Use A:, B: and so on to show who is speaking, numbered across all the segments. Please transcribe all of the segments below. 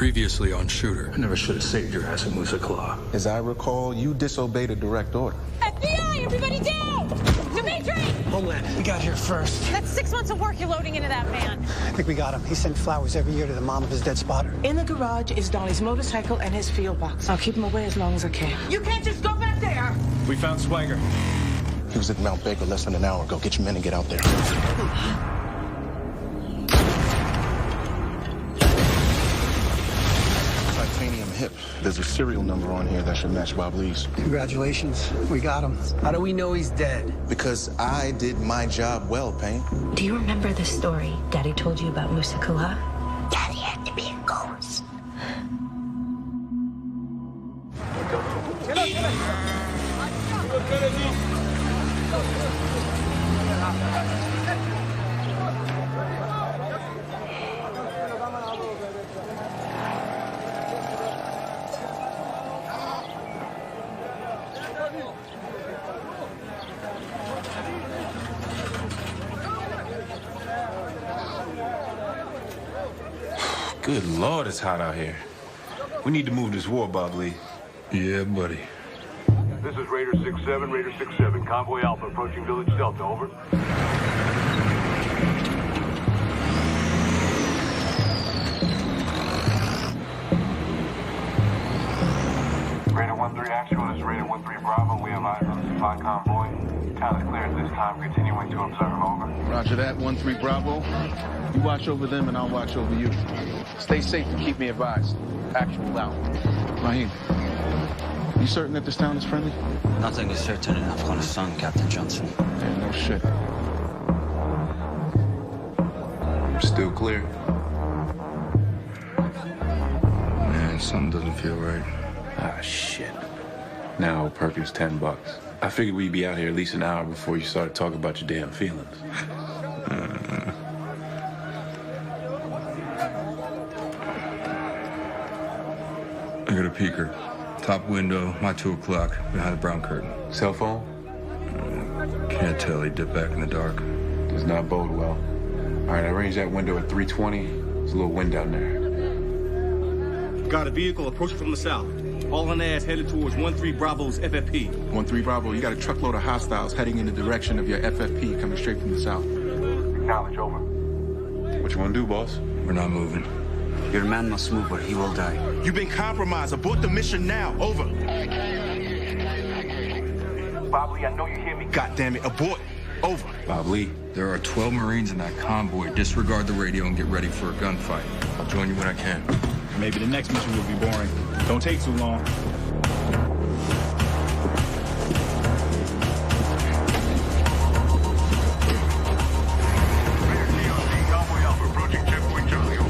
A: Previously on Shooter.
B: I never should have saved your ass at Musa Kala.
C: As I recall, you disobeyed a direct order.
D: FBI, everybody down! Dimitri!
E: Homeland, we got here first.
D: That's 6 months of work you're loading into that van.
E: I think we got him. He sent flowers every year to the mom of his dead spotter.
F: In the garage is Donnie's motorcycle and his field box. I'll keep him away as long as I can.
D: You can't just go back there!
B: We found Swagger.
C: He was at Mount Baker less than an hour ago. Get your men and get out there. Titanium hip. There's a serial number on here that should match Bob Lee's.
E: Congratulations, we got him. How do we know he's dead?
C: Because I did my job well, Payne.
G: Do you remember the story Daddy told you about Musa Kala? Daddy had to be a ghost.
H: Good Lord, it's hot out here. We need to move this war, Bob Lee.
B: Yeah, buddy.
I: This is Raider 6-7, Raider 6-7. Convoy Alpha approaching Village Delta, over. Raider 1-3 actual, this is Raider 1-3 Bravo. We have eyes on the supply convoy. Town is clear at this time, continuing to observe, over.
C: Roger that, 1-3 Bravo. You watch over them and I'll watch over you. Stay safe and keep me advised. Actual out. Mahim, you certain that this town is friendly?
J: Nothing is certain in Afghanistan, Captain Johnson.
C: Yeah, no shit.
H: Still clear.
B: Man, something doesn't feel right.
H: Ah, shit. Now, Perkins, $10. I figured we'd be out here at least an hour before you started talking about your damn feelings.
B: I got a peeker. Top window, my 2 o'clock, behind the brown curtain.
H: Cell phone?
B: Can't tell, he dipped back in the dark.
H: Does not bode well. All right, I arranged that window at 320. There's a little wind down there.
K: Got a vehicle approaching from the south. All on ass headed towards 1-3 Bravo's FFP.
C: 1-3 Bravo, you got a truckload of hostiles heading in the direction of your FFP coming straight from the south.
I: Acknowledge, over.
H: What you want to do, boss?
B: We're not moving.
J: Your man must move or he will die.
C: You've been compromised. Abort the mission now. Over.
I: Bob Lee, I know you hear me.
C: God damn it. Abort. Over.
H: Bob Lee.
B: There are 12 Marines in that convoy. Disregard the radio and get ready for a gunfight. I'll join you when I can.
K: Maybe the next mission will be boring. Don't take too long.
I: Convoy Alpha approaching checkpoint Charlie, over.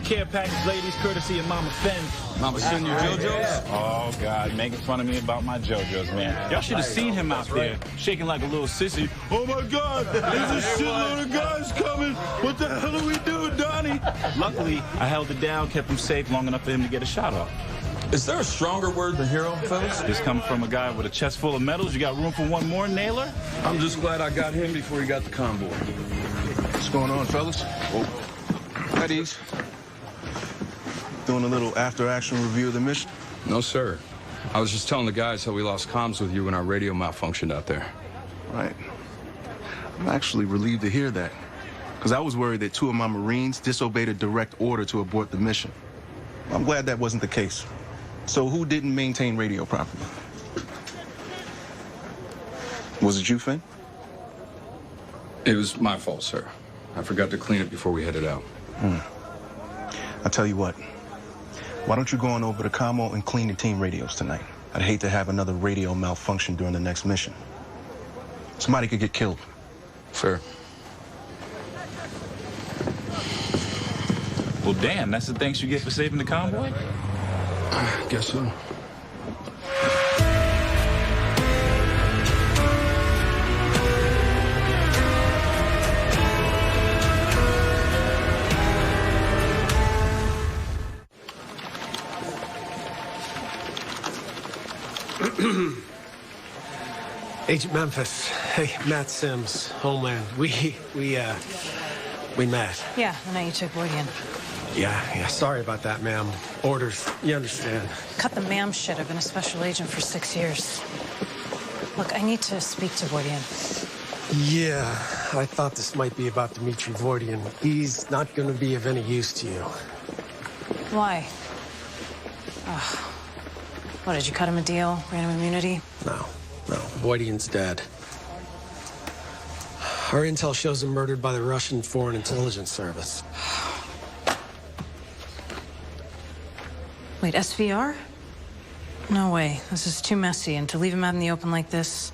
K: Care package, ladies, courtesy of Mama Fen.
B: Mama send your JoJo's?
K: Oh, God, making fun of me about my JoJo's, man. Y'all should have seen him out there, shaking like a little sissy. Oh, my God, there's a shitload of guys coming. What the hell are we doing, Donnie? Luckily, I held it down, kept him safe long enough for him to get a shot off.
A: Is there a stronger word than hero, fellas?
K: This coming from a guy with a chest full of medals. You got room for one more, Naylor?
A: I'm just glad I got him before he got the convoy.
C: What's going on, fellas? Oh. At ease. Doing a little after-action review of the mission?
B: No, sir. I was just telling the guys how we lost comms with you when our radio malfunctioned out there.
C: Right. I'm actually relieved to hear that, because I was worried that 2 of my Marines disobeyed a direct order to abort the mission. I'm glad that wasn't the case. So who didn't maintain radio properly? Was it you, Finn?
B: It was my fault, sir. I forgot to clean it before we headed out.
C: I'll tell you what. Why don't you go on over to Commo and clean the team radios tonight? I'd hate to have another radio malfunction during the next mission. Somebody could get killed.
B: Sir.
K: Well, damn, that's the thanks you get for saving the convoy?
B: I guess so.
E: Agent Memphis. Hey, Matt Sims, Homeland. We met.
D: Yeah, the night you took Woodian.
E: Yeah, sorry about that, ma'am. Orders, you understand.
D: Cut the ma'am shit. I've been a special agent for 6 years. Look, I need to speak to Woodian.
E: Yeah, I thought this might be about Dmitry Vordian. He's not going to be of any use to you.
D: Why? What, did you cut him a deal? Grant him immunity?
E: No. Vordian's dead. Our intel shows him murdered by the Russian Foreign Intelligence Service.
D: Wait, SVR? No way. This is too messy, and to leave him out in the open like this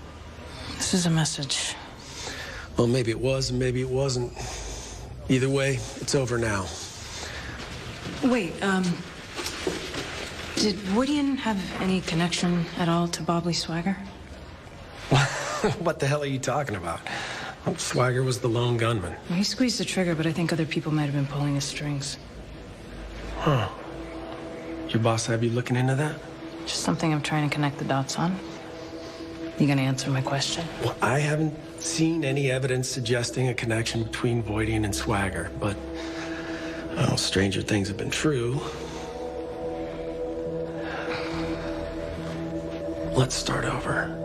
D: is a message.
E: Well, maybe it was, and maybe it wasn't. Either way, it's over now.
D: Wait, did Woodian have any connection at all to Bob Lee Swagger?
E: What the hell are you talking about? Swagger was the lone gunman.
D: Well, he squeezed the trigger, but I think other people might have been pulling his strings.
E: Huh. Your boss have you looking into that?
D: Just something I'm trying to connect the dots on. You gonna answer my question?
E: Well, I haven't seen any evidence suggesting a connection between Voidian and Swagger, but, well, stranger things have been true. Let's start over.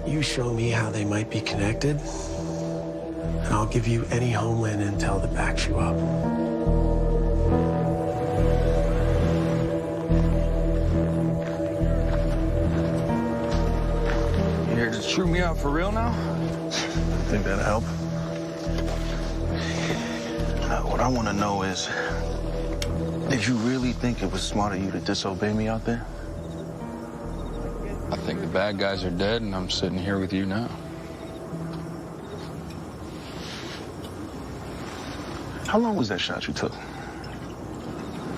E: You show me how they might be connected, and I'll give you any Homeland intel that backs you up.
B: You here to chew me out for real now?
C: Think that'll help? What I want to know is, did you really think it was smart of you to disobey me out there?
B: I think the bad guys are dead, and I'm sitting here with you now.
C: How long was that shot you took?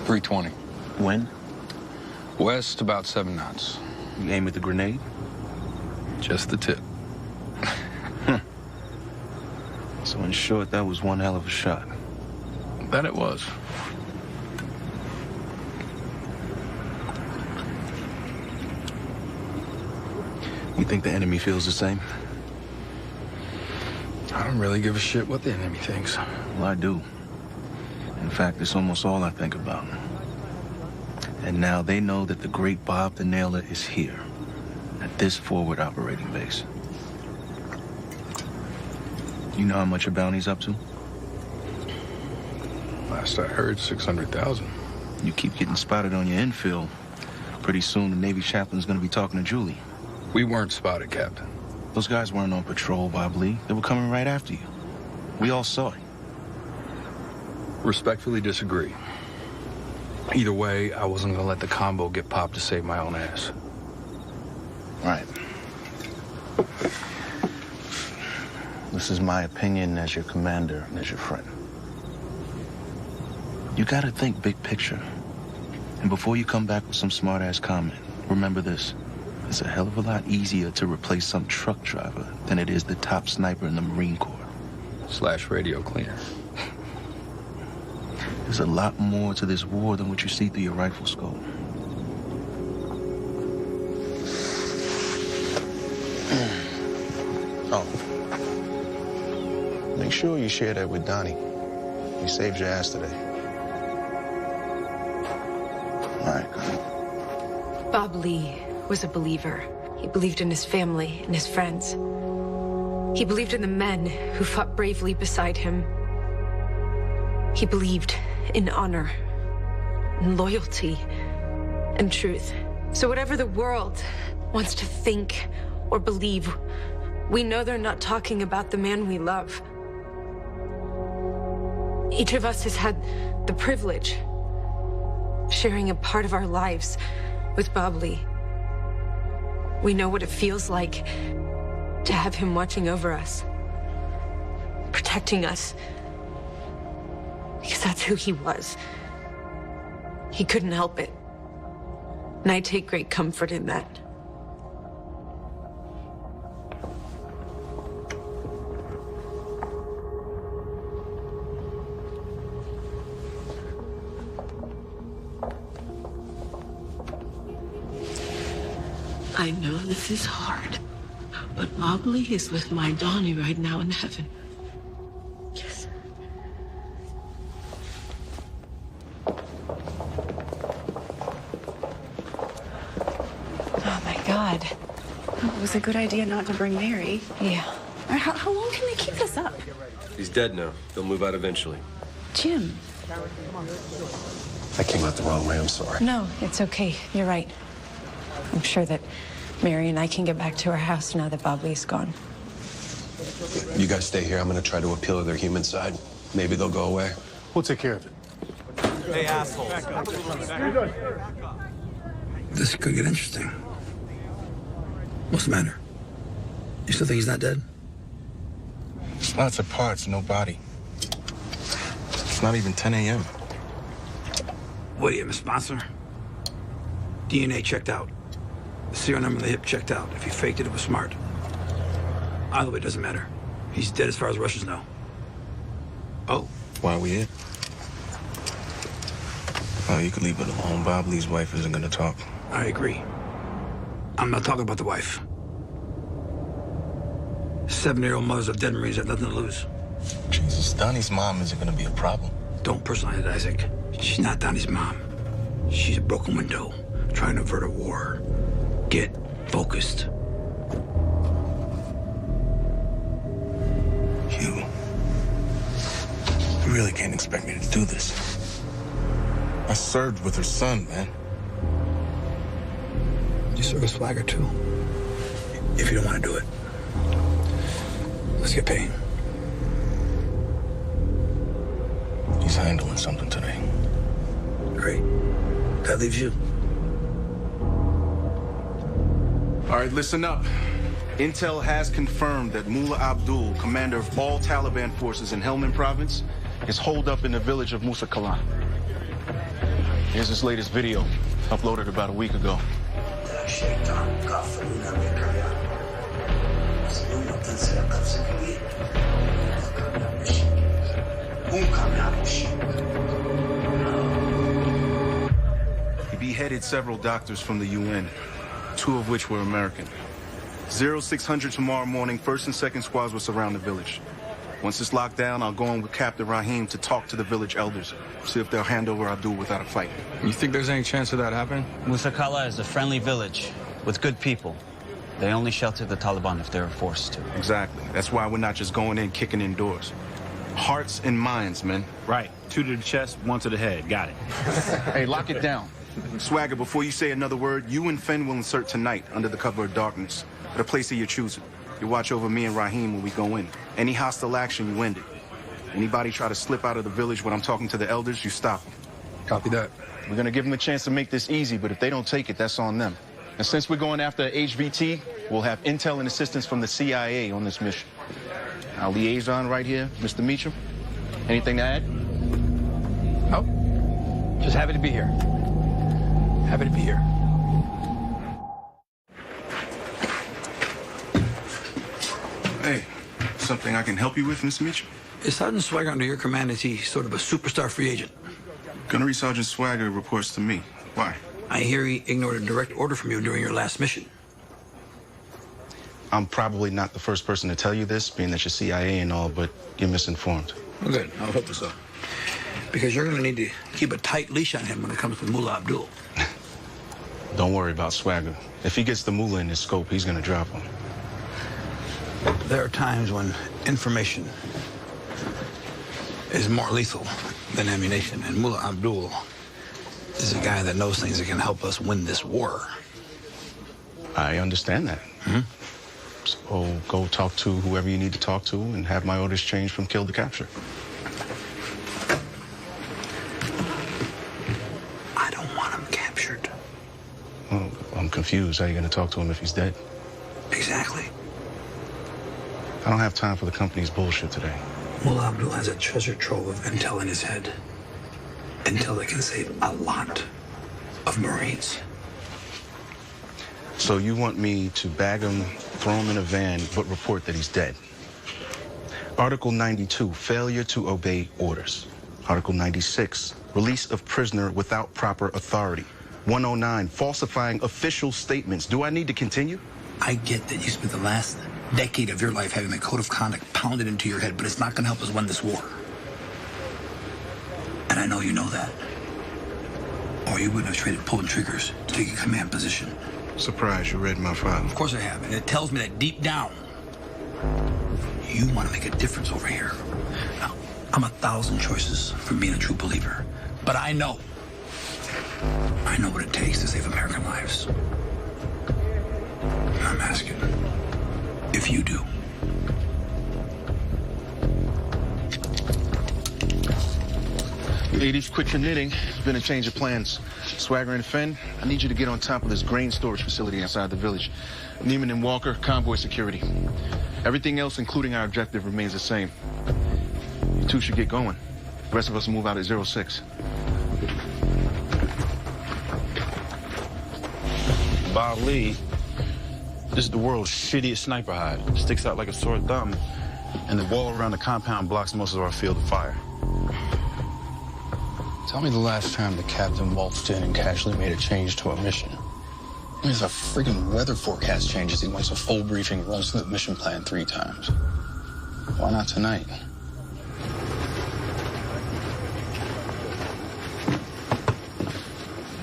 B: 320.
C: When?
B: West, about 7 knots.
C: You aim at the grenade?
B: Just the tip.
C: So in short, that was one hell of a shot.
B: That it was.
C: You think the enemy feels the same?
B: I don't really give a shit what the enemy thinks.
C: Well, I do. In fact, it's almost all I think about. And now they know that the great Bob the Nailer is here, at this forward operating base. You know how much your bounty's up to?
B: Last I heard, 600,000.
C: You keep getting spotted on your infill. Pretty soon, the Navy chaplain's gonna be talking to Julie.
B: We weren't spotted, Captain.
C: Those guys weren't on patrol, Bob Lee. They were coming right after you. We all saw it.
B: Respectfully disagree. Either way, I wasn't gonna let the combo get popped to save my own ass.
C: Right. This is my opinion as your commander and as your friend. You gotta think big picture. And before you come back with some smart-ass comment, remember this. It's a hell of a lot easier to replace some truck driver than it is the top sniper in the Marine Corps.
B: / radio cleaner.
C: There's a lot more to this war than what you see through your rifle scope. Oh. Make sure you share that with Donnie. He saved your ass today. All right, good.
D: Bob Lee,
L: was a believer. He believed in his family and his friends. He believed in the men who fought bravely beside him. He believed in honor, and loyalty, and truth. So whatever the world wants to think or believe, we know they're not talking about the man we love. Each of us has had the privilege of sharing a part of our lives with Bob Lee. We know what it feels like to have him watching over us, protecting us, because that's who he was. He couldn't help it. And I take great comfort in that.
F: I know this is hard, but Bob Lee is with my Donnie right now in heaven. Yes.
M: Oh my God. It was a good idea not to bring Mary.
D: Yeah.
M: How long can they keep this up?
N: He's dead now. They'll move out eventually.
M: Jim.
E: I came out the wrong way, I'm sorry.
D: No, it's okay. You're right. I'm sure that Mary and I can get back to our house now that Bob Lee's gone.
E: You guys stay here. I'm gonna try to appeal to their human side. Maybe they'll go away. We'll take care of it.
O: Hey, asshole.
P: This could get interesting. What's the matter? You still think he's not dead?
C: Lots of parts, no body. It's not even 10 a.m.
P: What do you have, a sponsor? DNA checked out. The serial number on the hip checked out. If he faked it, it was smart. Either way, it doesn't matter. He's dead as far as the Russians know. Oh.
C: Why are we here? Oh, you could leave it alone. Bob Lee's wife isn't gonna talk.
P: I agree. I'm not talking about the wife. 7-year-old mothers of dead Marines have nothing to lose.
C: Jesus, Donnie's mom isn't gonna be a problem.
P: Don't personalize it, Isaac. She's not Donnie's mom. She's a broken window, trying to avert a war. Get focused.
C: You really can't expect me to do this. I served with her son, man.
P: You serve a Swagger, too. If you don't want to do it. Let's get paid.
C: He's handling something today.
P: Great. That leaves you.
C: All right, listen up. Intel has confirmed that Mullah Abdul, commander of all Taliban forces in Helmand province, is holed up in the village of Musa Kala. Here's his latest video, uploaded about a week ago. He beheaded several doctors from the UN, 2 of which were American. 0600 tomorrow morning, 1st and 2nd squads will surround the village. Once it's locked down, I'll go in with Captain Rahim to talk to the village elders, see if they'll hand over Abdul without a fight.
B: You think there's any chance of that happening?
J: Musa Kala is a friendly village with good people. They only shelter the Taliban if they were forced to.
C: Exactly. That's why we're not just going in kicking in doors. Hearts and minds, men.
K: Right. 2 to the chest, 1 to the head. Got it.
C: Hey, lock it down. Swagger, before you say another word, you and Fenn will insert tonight under the cover of darkness at a place of your choosing. You watch over me and Rahim when we go in. Any hostile action, you end it. Anybody try to slip out of the village when I'm talking to the elders, you stop them.
P: Copy that.
C: We're gonna give them a chance to make this easy, but if they don't take it, that's on them. And since we're going after HVT, we'll have intel and assistance from the CIA on this mission. Our liaison right here, Mr. Meacham. Anything to add?
P: Oh, just happy to be here. Happy to be here.
C: Hey, something I can help you with, Mr. Meacham?
P: Is Sergeant Swagger under your command? Is he sort of a superstar free agent?
C: Gunnery Sergeant Swagger reports to me. Why?
P: I hear he ignored a direct order from you during your last mission.
C: I'm probably not the first person to tell you this, being that you're CIA and all, but you're misinformed.
P: Well, good. I'll hope so. Because you're going to need to keep a tight leash on him when it comes to Mullah Abdul.
C: Don't worry about Swagger. If he gets the moolah in his scope, he's gonna drop him.
P: There are times when information is more lethal than ammunition, and Mullah Abdul is a guy that knows things that can help us win this war.
C: I understand that. So go talk to whoever you need to talk to and have my orders changed from kill to capture.
P: I don't want him captured.
C: Well, I'm confused. How are you going to talk to him if he's dead?
P: Exactly.
C: I don't have time for the company's bullshit today.
P: Mullah Abdul has a treasure trove of intel in his head. Intel that can save a lot of Marines.
C: So you want me to bag him, throw him in a van, but report that he's dead? Article 92, failure to obey orders. Article 96, release of prisoner without proper authority. 109, falsifying official statements. Do I need to continue?
P: I get that you spent the last decade of your life having the code of conduct pounded into your head, but it's not going to help us win this war. And I know you know that. Or you wouldn't have traded pulling triggers to take a command position.
C: Surprised you read my file.
P: Of course I have, and it tells me that deep down, you want to make a difference over here. Now, I'm 1,000 choices from being a true believer, but I know what it takes to save American lives. I'm asking if you do.
C: Ladies, quit your knitting. It's been a change of plans. Swagger and Fenn, I need you to get on top of this grain storage facility outside the village. Neiman and Walker, convoy security. Everything else, including our objective, remains the same. You two should get going. The rest of us will move out at 06.
K: Bob Lee, this is the world's shittiest sniper hide. Sticks out like a sore thumb, and the wall around the compound blocks most of our field of fire.
O: Tell me the last time the captain waltzed in and casually made a change to a mission. There's a friggin' weather forecast changes. He wants a full briefing, runs through the mission plan 3 times. Why not tonight?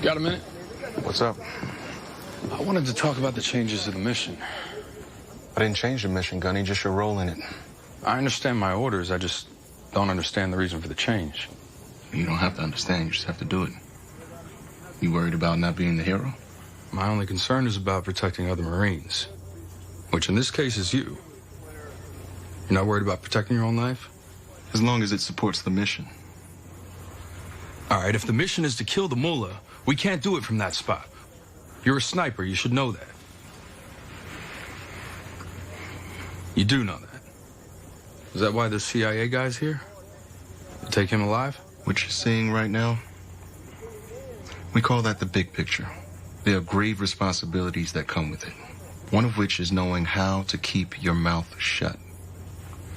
B: Got a minute?
C: What's up?
B: I wanted to talk about the changes to the mission.
C: I didn't change the mission, Gunny, just your role in it.
B: I understand my orders, I just don't understand the reason for the change.
C: You don't have to understand, you just have to do it. You worried about not being the hero?
B: My only concern is about protecting other Marines, which in this case is you. You're not worried about protecting your own life?
C: As long as it supports the mission.
B: All right, if the mission is to kill the mullah, we can't do it from that spot. You're a sniper, you should know that. You do know that. Is that why the CIA guy's here? To take him alive?
C: What you're seeing right now, we call that the big picture. There are grave responsibilities that come with it. One of which is knowing how to keep your mouth shut.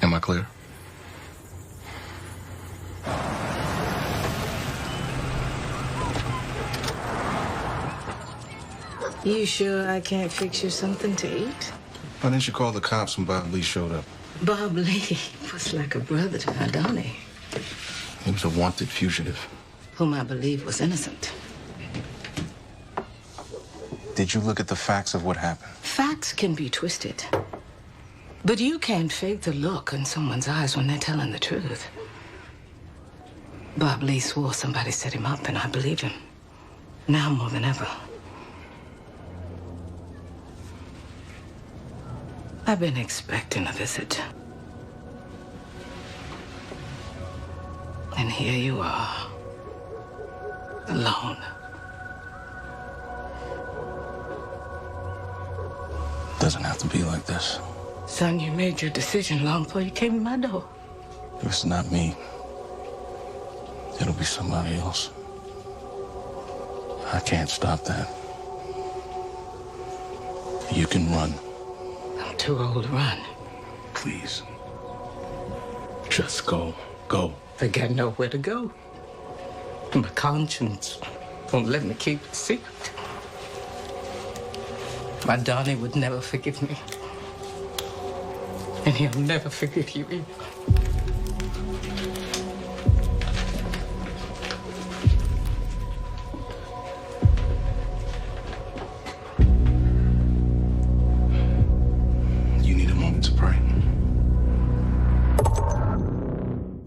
C: Am I clear?
F: You sure I can't fix you something to eat?
C: Why didn't you call the cops when Bob Lee showed up?
F: Bob Lee was like a brother to Adoni,
C: He was a wanted fugitive.
F: whom I believe was innocent.
C: Did you look at the facts of what happened?
F: Facts can be twisted. But you can't fake the look in someone's eyes when they're telling the truth. Bob Lee swore somebody set him up, and I believe him. Now more than ever. I've been expecting a visit. And here you are, alone.
C: Doesn't have to be like this.
F: Son, you made your decision long before you came to my door.
C: It's not me. It'll be somebody else. I can't stop that. You can run.
F: I'm too old to run.
C: Please. Just go. Go.
F: I got nowhere to go. My conscience won't let me keep it secret. My Donnie would never forgive me. And he'll never forgive you either.
C: moment to pray.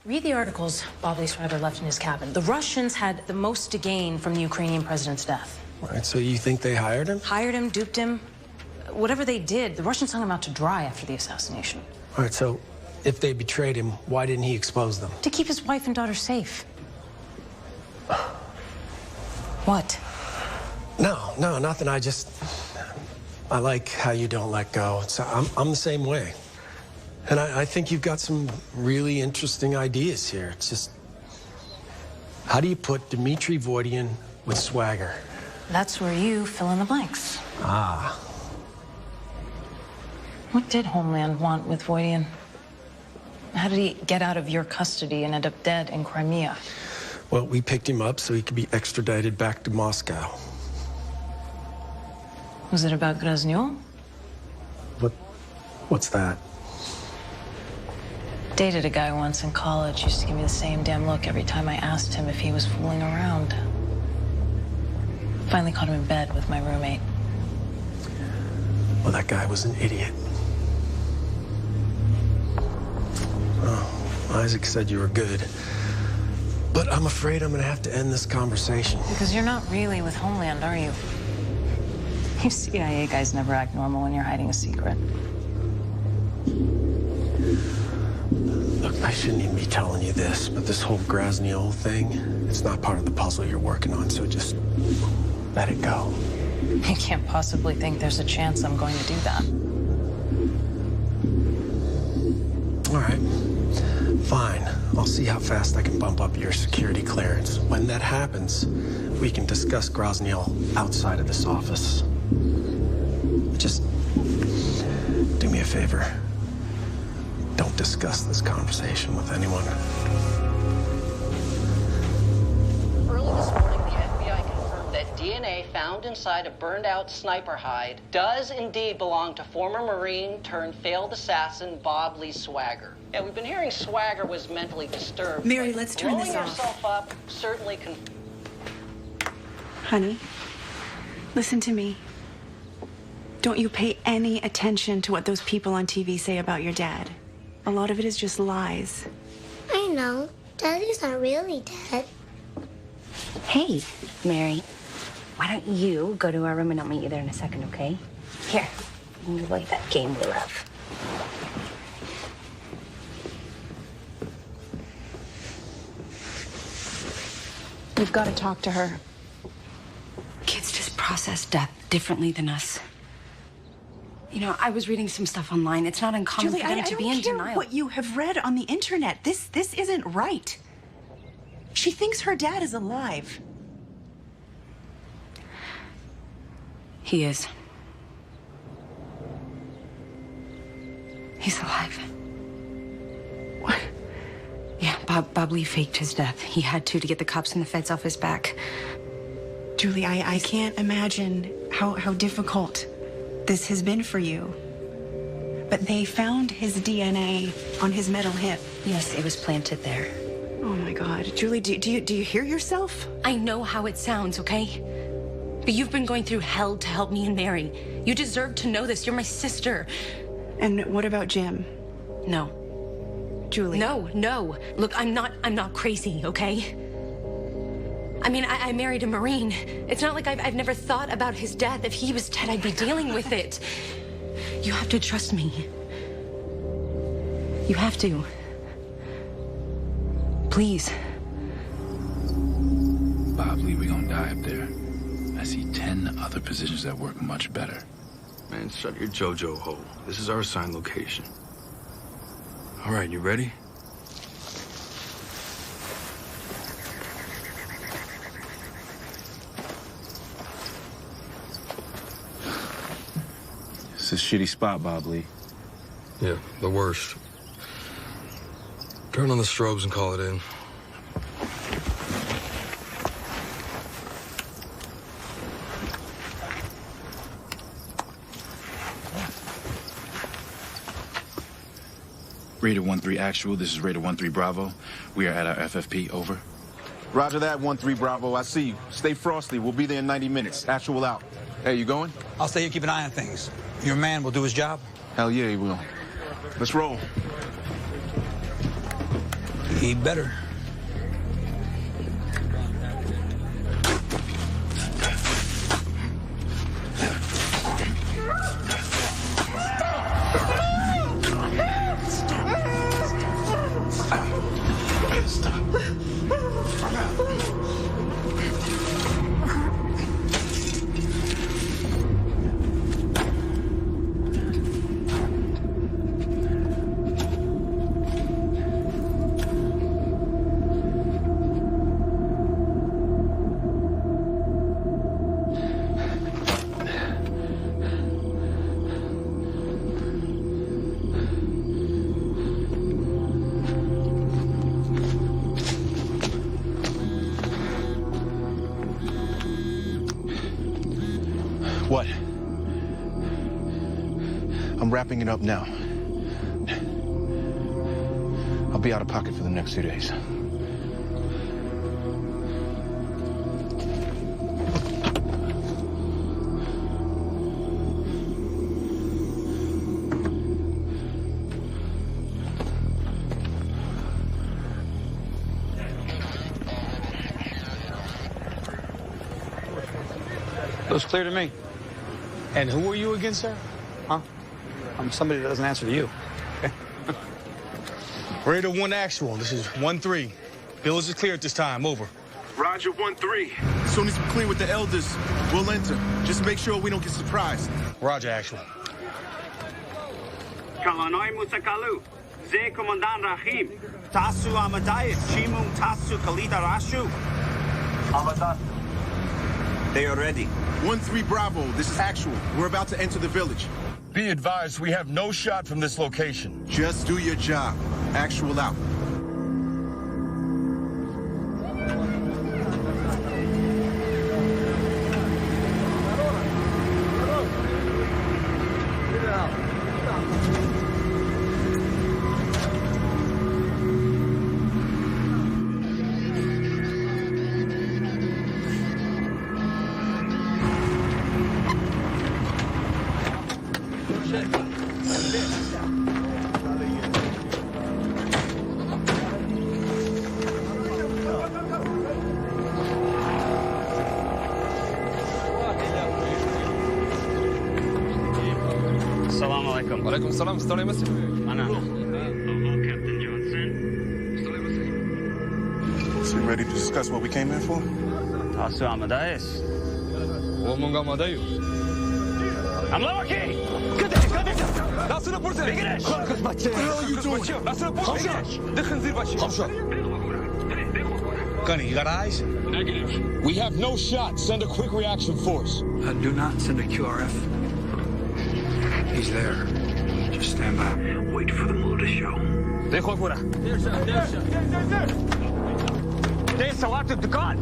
D: Read the articles Bob Lee Swagger left in his cabin. The Russians had the most to gain from the Ukrainian president's death.
E: Right, so you think they hired him?
D: Hired him, duped him. Whatever they did, the Russians hung him out to dry after the assassination.
E: All right, so if they betrayed him, why didn't he expose them?
D: To keep his wife and daughter safe. What?
E: No, nothing. I like how you don't let go. I'm the same way. And I think you've got some really interesting ideas here. It's just, how do you put Dmitry Voidian with Swagger?
D: That's where you fill in the blanks.
E: Ah.
D: What did Homeland want with Voidian? How did he get out of your custody and end up dead in Crimea?
E: Well, we picked him up so he could be extradited back to Moscow.
D: Was it about Groznyov?
E: What's that?
D: Dated a guy once in college. Used to give me the same damn look every time I asked him if he was fooling around. Finally caught him in bed with my roommate.
E: Well, that guy was an idiot. Oh, Isaac said you were good. But I'm afraid I'm gonna have to end this conversation.
D: Because you're not really with Homeland, are you? You CIA guys never act normal when you're hiding a secret.
E: Look, I shouldn't even be telling you this, but this whole Groznyov thing, it's not part of the puzzle you're working on, so just let it go.
D: You can't possibly think there's a chance I'm going to do that.
E: All right, fine. I'll see how fast I can bump up your security clearance. When that happens, we can discuss Groznyov outside of this office. Just do me a favor. Don't discuss this conversation with anyone.
Q: Early this morning, the FBI confirmed that DNA found inside a burned-out sniper hide does indeed belong to former Marine turned failed assassin Bob Lee Swagger. Yeah, we've been hearing Swagger was mentally disturbed.
M: Mary, let's turn this off.
Q: Blowing yourself up certainly can...
M: Honey, listen to me. Don't you pay any attention to what those people on TV say about your dad. A lot of it is just lies.
G: I know. Daddy's not really dead.
R: Hey, Mary. Why don't you go to our room and I'll meet you there in a second, okay? Here, let me play that game we love.
M: You've got to talk to her.
R: Kids just process death differently than us. You know, I was reading some stuff online. It's not uncommon
M: Julie,
R: for them
M: I
R: to be
M: don't
R: in
M: care
R: denial.
M: what you have read on the internet. This isn't right. She thinks her dad is alive.
R: He is. He's alive. What? Yeah, Bob Lee faked his death. He had to get the cops and the feds off his back.
M: Julie, I can't imagine how difficult this has been for you. But they found his DNA on his metal hip.
R: Yes, it was planted there.
M: Oh my God. Julie, do you hear yourself?
R: I know how it sounds, okay? But you've been going through hell to help me and Mary. You deserve to know this. You're my sister.
M: And what about Jim?
R: No.
M: Julie.
R: No. Look, I'm not crazy, okay? I mean, I married a Marine. It's not like I've never thought about his death. If he was dead, I'd be dealing with it. You have to trust me. You have to. Please.
H: Bob Lee, we gonna die up there. I see 10 other positions that work much better.
B: Man, shut your JoJo hole. This is our assigned location. All right, you ready?
H: It's a shitty spot, Bob Lee.
B: Yeah, the worst. Turn on the strobes and call it in.
K: Raider 1-3 actual, this is Raider 1-3 Bravo. We are at our FFP, over.
C: Roger that, 1-3 Bravo. I see you. Stay frosty. We'll be there in 90 minutes. Actual out. Hey, you going?
P: I'll stay here, keep an eye on things. Your man will do his job?
C: Hell yeah, he will. Let's roll.
P: He better.
C: What? I'm wrapping it up now. I'll be out of pocket for the next 2 days.
J: Looks clear to me.
E: And who are you again, sir?
J: Huh? I'm somebody that doesn't answer to you.
S: Radar 1 actual. This is 1-3. Bills is clear at this time. Over.
C: Roger, 1-3. As soon as we're clear with the elders, we'll enter. Just make sure we don't get surprised.
S: Roger, actual.
T: Kalanoi Musakalu. Ze Commandant Rahim. Tasu Amadai. Shimum Tasu Kalida Rashu. Amadas. They are ready.
C: 1-3 Bravo, this is actual. We're about to enter the village.
S: Be advised, we have no shot from this location.
C: Just do your job. Actual out.
T: Assalamu alaikum.
B: Walaikum salam. Stole message.
T: Ana. Captain Johnson.
C: So you ready to discuss what we came here for?
T: Tasu Amadais.
B: Womunga Madayu.
T: Amlawaki!
B: Nasıl portre?
C: What the hell are you doing?
B: Nasıl portre? Dikhin zir başı. Hamşa.
S: Gunny, you got eyes?
T: Negative.
S: We have no shot. Send a quick reaction force.
P: Do not send a QRF. He's there. Just stand by. Wait for the mood to show.
T: Dejo fuera. They selected the gun.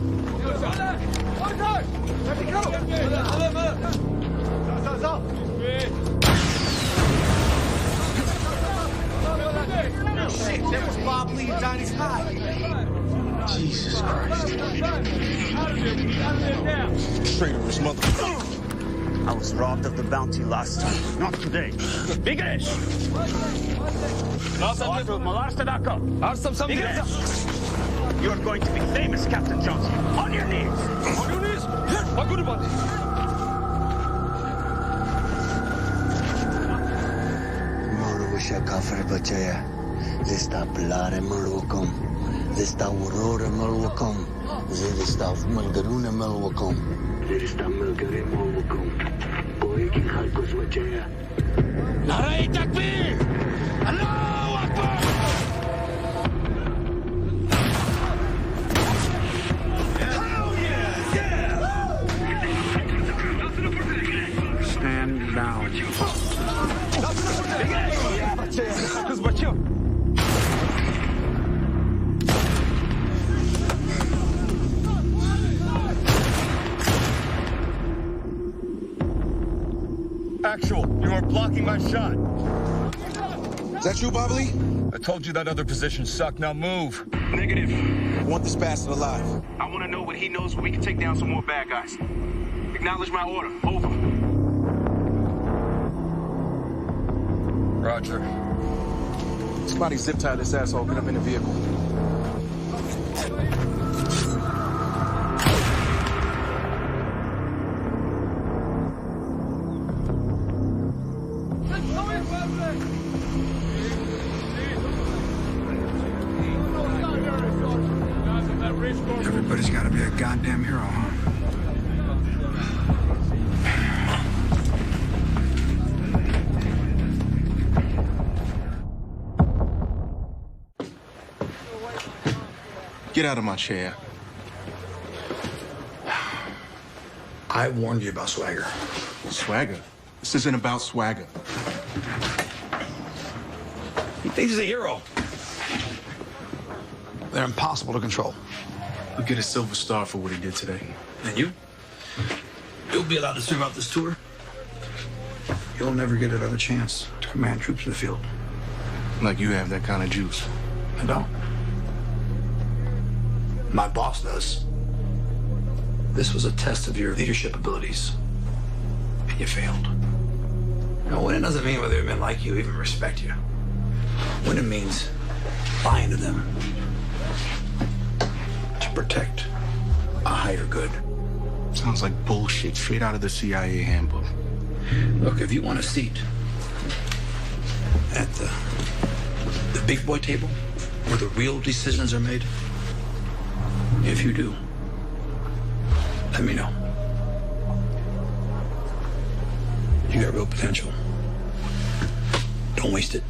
P: Shit, that was Bob Lee and Donnie's high.
C: Jesus Christ. Traitorous motherfucker.
T: I was robbed of the bounty last time. Not today. Bigresh! You are going to be famous, Captain Johnson. On your knees!
B: On your knees? What good about it?
U: Murusha kafir bachaya. Zista plare murukum. Zista urora murukum. Zista malgaruna murukum. Zista malgare murukum. Boy ki khalkus bachaya.
T: Narai takbir! Allahu Akbar!
P: Stand down.
S: Actual, you are blocking my shot.
C: Is that you, Bob Lee?
S: I told you that other position sucked. Now move.
C: Negative. I want this bastard alive.
I: I want to know what he knows so we can take down some more bad guys. Acknowledge my order. Over.
B: Roger.
C: Somebody zip tie this asshole, get him in the vehicle.
P: Everybody's got to be a goddamn hero, huh?
C: Get out of my chair.
P: I warned you about Swagger.
C: Swagger? This isn't about Swagger.
P: He thinks he's a hero. They're impossible to control.
C: He'll get a Silver Star for what he did today.
P: And you? You'll be allowed to serve out this tour. You'll never get another chance to command troops in the field.
C: Like you have that kind of juice.
P: I don't. My boss does. This was a test of your leadership abilities, and you failed. Now, winning doesn't mean whether men like you even respect you. Winning means lying to them to protect a higher good.
C: Sounds like bullshit straight out of the CIA handbook.
P: Look, if you want a seat at the big boy table where the real decisions are made, if you do, let me know. You got real potential. Don't waste it.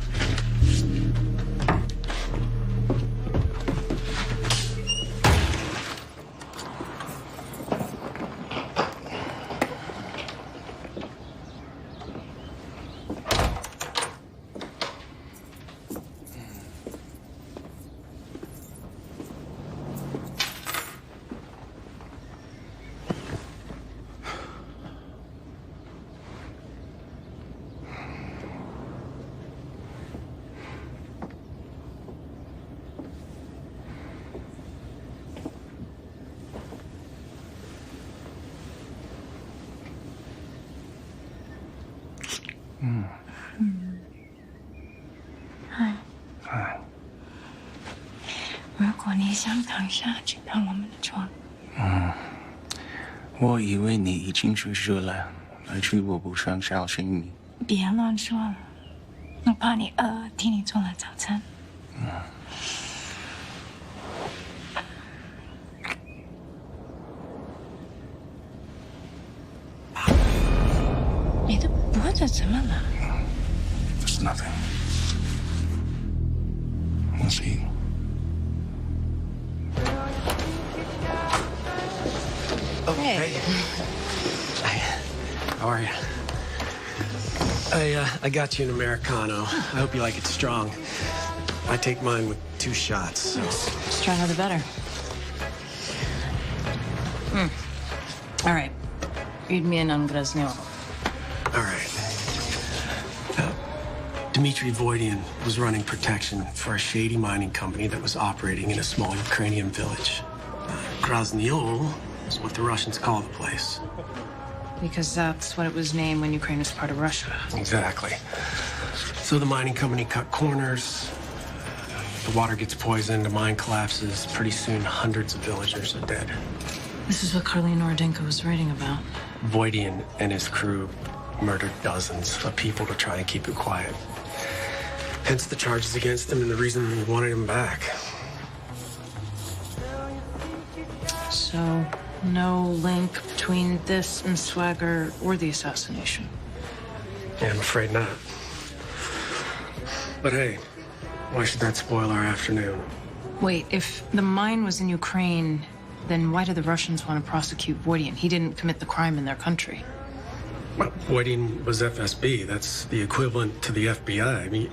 G: 想躺下去到我们的床。
C: 我以为你已经睡着了，而且我不想吵醒你。
G: 别乱说了，我怕你饿，替你做了早餐。你的脖子怎么了？
C: It's nothing. We'll see.
E: Oh, hey. How are you? I got you an Americano. I hope you like it strong. I take mine with 2 shots, so...
D: Stronger the better. All right. Read me in on Groznyov.
E: All right. Dmitry Voidian was running protection for a shady mining company that was operating in a small Ukrainian village. Groznyol is what the Russians call the place.
D: Because that's what it was named when Ukraine was part of Russia.
E: Exactly. So the mining company cut corners. The water gets poisoned, the mine collapses. Pretty soon, hundreds of villagers are dead.
D: This is what Karlina Ordenko was writing about.
E: Voidian and his crew murdered dozens of people to try and keep it quiet. Hence the charges against him and the reason we wanted him back.
D: So, no link between this and Swagger or the assassination?
E: Yeah, I'm afraid not. But hey, why should that spoil our afternoon?
D: Wait, if the mine was in Ukraine, then why do the Russians want to prosecute Voidian? He didn't commit the crime in their country.
E: Well, Voidian was FSB. That's the equivalent to the FBI. I mean,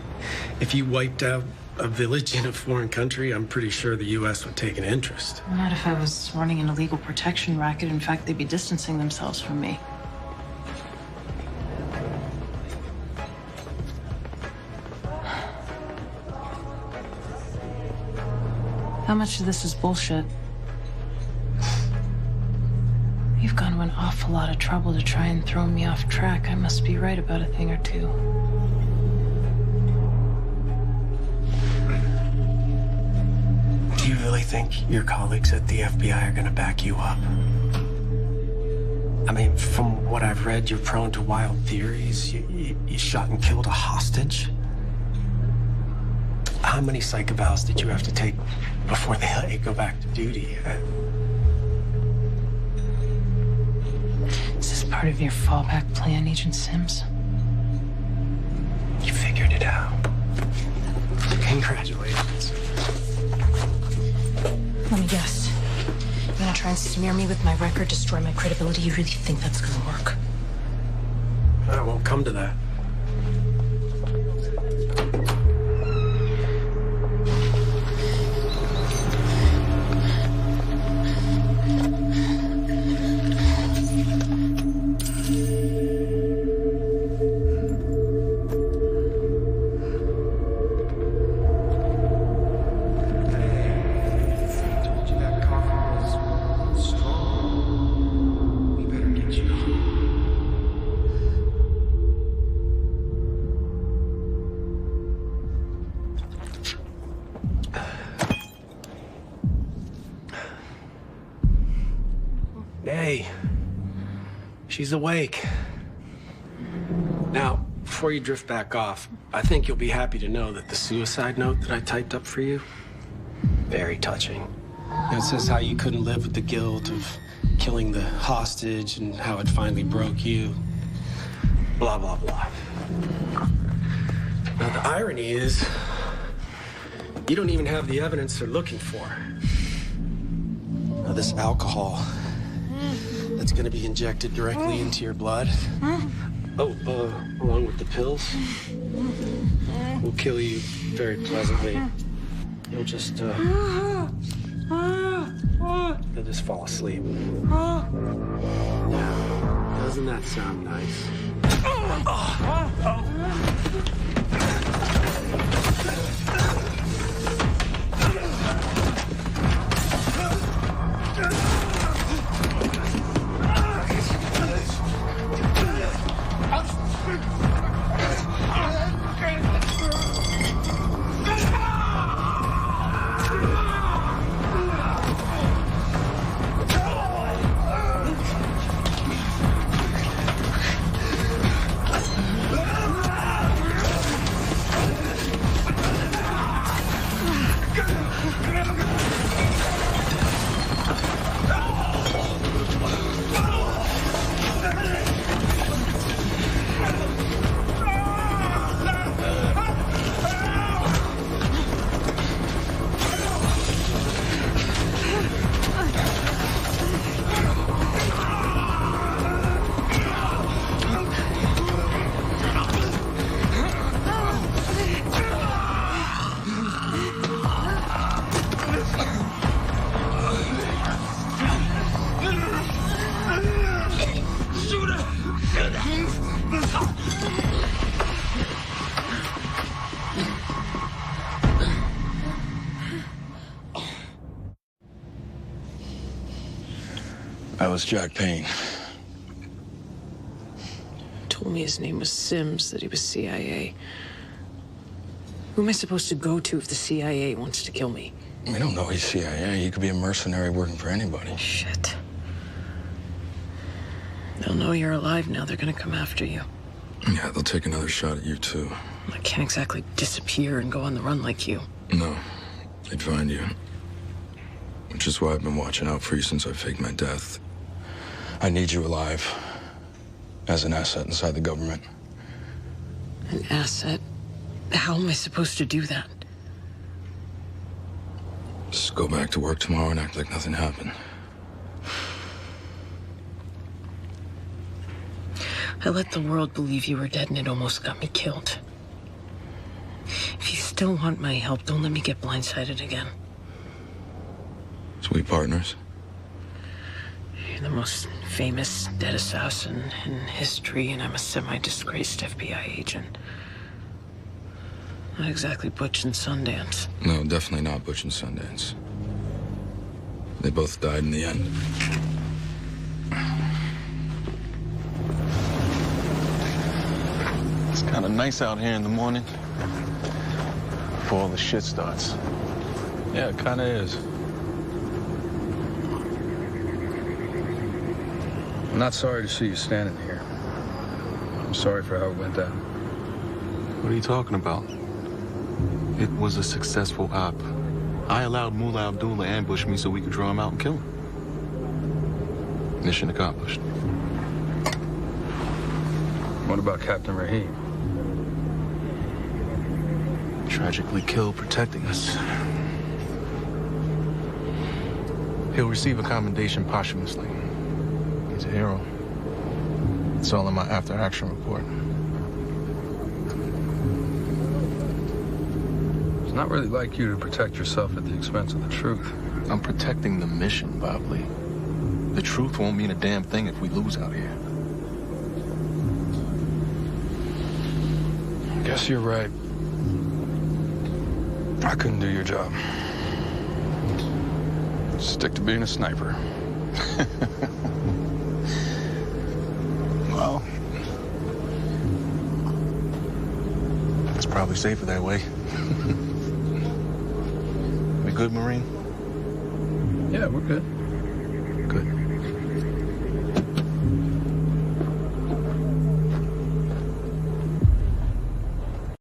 E: if you wiped out a village in a foreign country, I'm pretty sure the U.S. would take an interest.
D: Not if I was running an illegal protection racket. In fact, they'd be distancing themselves from me. How much of this is bullshit? You've gone to an awful lot of trouble to try and throw me off track. I must be right about a thing or two.
E: really think your colleagues at the FBI are going to back you up? I mean, from what I've read, you're prone to wild theories. You shot and killed a hostage. How many psych evals did you have to take before they let you go back to duty?
D: Is this part of your fallback plan, Agent Sims?
E: You figured it out. Congratulations.
D: Let me guess. You're gonna try and smear me with my record, destroy my credibility? You really think that's gonna work?
E: I won't come to that. Hey, she's awake. Now, before you drift back off, I think you'll be happy to know that the suicide note that I typed up for you, very touching. It says how you couldn't live with the guilt of killing the hostage and how it finally broke you. Blah, blah, blah. Now, the irony is, you don't even have the evidence they're looking for. Now, this alcohol that's going to be injected directly into your blood. Along with the pills, will kill you very pleasantly. You'll just, you'll just fall asleep. Now, doesn't that sound nice?
B: That was Jack Payne.
D: Told me his name was Sims, that he was CIA. Who am I supposed to go to if the CIA wants to kill me?
B: We don't know he's CIA. He could be a mercenary working for anybody.
D: Shit. They'll know you're alive now. They're gonna come after you.
B: Yeah, they'll take another shot at you, too.
D: I can't exactly disappear and go on the run like you.
B: No, they'd find you. Which is why I've been watching out for you since I faked my death. I need you alive as an asset inside the government.
D: An asset? How am I supposed to do that?
B: Just go back to work tomorrow and act like nothing happened.
D: I let the world believe you were dead and it almost got me killed. If you still want my help, don't let me get blindsided again.
B: So we partners?
D: You're the most famous dead assassin in history, and I'm a semi-disgraced FBI agent. Not exactly Butch and Sundance.
B: No, definitely not Butch and Sundance. They both died in the end.
C: It's kind of nice out here in the morning before all the shit starts.
B: Yeah, it kind of is. I'm not sorry to see you standing here. I'm sorry for how it went down.
C: What are you talking about? It was a successful op. I allowed Mullah Abdullah to ambush me so we could draw him out and kill him. Mission accomplished.
B: What about Captain Rahim?
C: Tragically killed protecting us. He'll receive a commendation posthumously. He's a hero. It's all in my after-action report.
B: It's not really like you to protect yourself at the expense of the truth.
C: I'm protecting the mission, Bob Lee. The truth won't mean a damn thing if we lose out here.
B: I guess you're right. I couldn't do your job. Stick to being a sniper.
C: Well, it's probably safer that way. We good, Marine?
B: Yeah, we're good.